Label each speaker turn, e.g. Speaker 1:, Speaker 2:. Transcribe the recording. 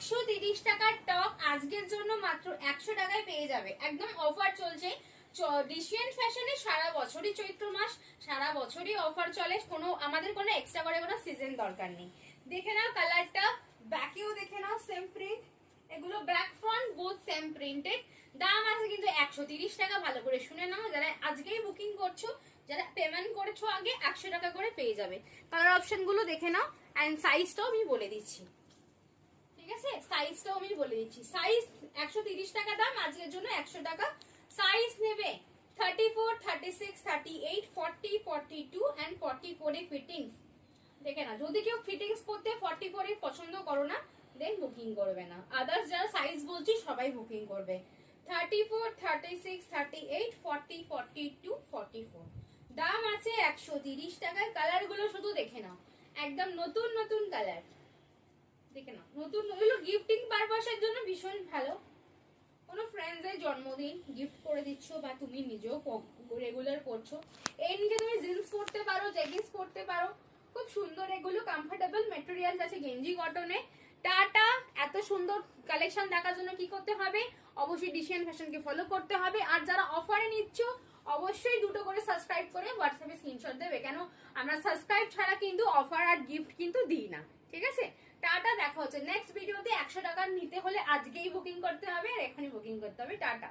Speaker 1: 130 টাকার টপ আজকের জন্য মাত্র 100 টাকায় পেয়ে যাবে। একদম অফার চলছে ডিসিয়ান ফ্যাশনে, সারা বছরই চৈত্র মাস, সারা বছরই অফার চলে, আমাদের কোনো এক্সট্রা করে কোনো সিজন দরকার নেই। দেখে নাও কালারটা, ব্যাকেও দেখে নাও সেম প্রিন্ট, এগুলো back front both same printed. দাম আছে কিন্তু 130 টাকা। ভালো করে শুনে নাও, যারা আজকেই বুকিং করছো, যারা পেমেন্ট করেছো আগে, 100 টাকা করে পেয়ে যাবে। কালার অপশন গুলো দেখে নাও, এন্ড সাইজটাও আমি বলে দিচ্ছি, ঠিক আছে? সাইজটাও আমি বলে দিচ্ছি। সাইজ 130 টাকা দাম, আজকের জন্য 100 টাকা। সাইজ নেবে 34, 36, 38, 40, 42 এন্ড 44 এ ফিটিংস। দেখে না, যদি কেউ ফিটিংস করতে 44 এর পছন্দ করো না, দেন বুকিং করবে না। আদার্স যারা সাইজ বলছি সবাই বুকিং করবে। 34, 36, 38, 40, 42, 44 দাম আছে 130 টাকায়। কালার গুলো শুধু দেখে নাও, একদম নতুন নতুন কালার। দেখে নাও, নতুন, এগুলো গিফটিং পারপাসের জন্য ভীষণ ভালো। কোনো ফ্রেন্ডসের জন্মদিন গিফট করে দিচ্ছ, বা তুমি নিজেও রেগুলার করছো, এই নিচে তুমি জিন্স পরতে পারো, জেগিংস পরতে পারো, খুব সুন্দর। এগুলো কমফোর্টেবল মেটেরিয়াল আছে গেঞ্জি কটনে। টাটা। এত সুন্দর কালেকশন দেখার জন্য কি করতে হবে? অবশ্যই ডিসিয়ান ফ্যাশনকে ফলো করতে হবে। আর যারা অফারে নিচ্ছ, অবশ্যই দুটো করে সাবস্ক্রাইব করে হোয়াটসঅ্যাপে স্ক্রিনশট দেবে, কেন আমরা সাবস্ক্রাইব ছাড়া কিন্তু অফার আর গিফট কিন্তু দিই না, ঠিক আছে? টাটা, দেখা হচ্ছে নেক্সট ভিডিওতে। 100 টাকা নিতে হলে আজকেই বুকিং করতে হবে, আর এখনই বুকিং করতে হবে। টাটা।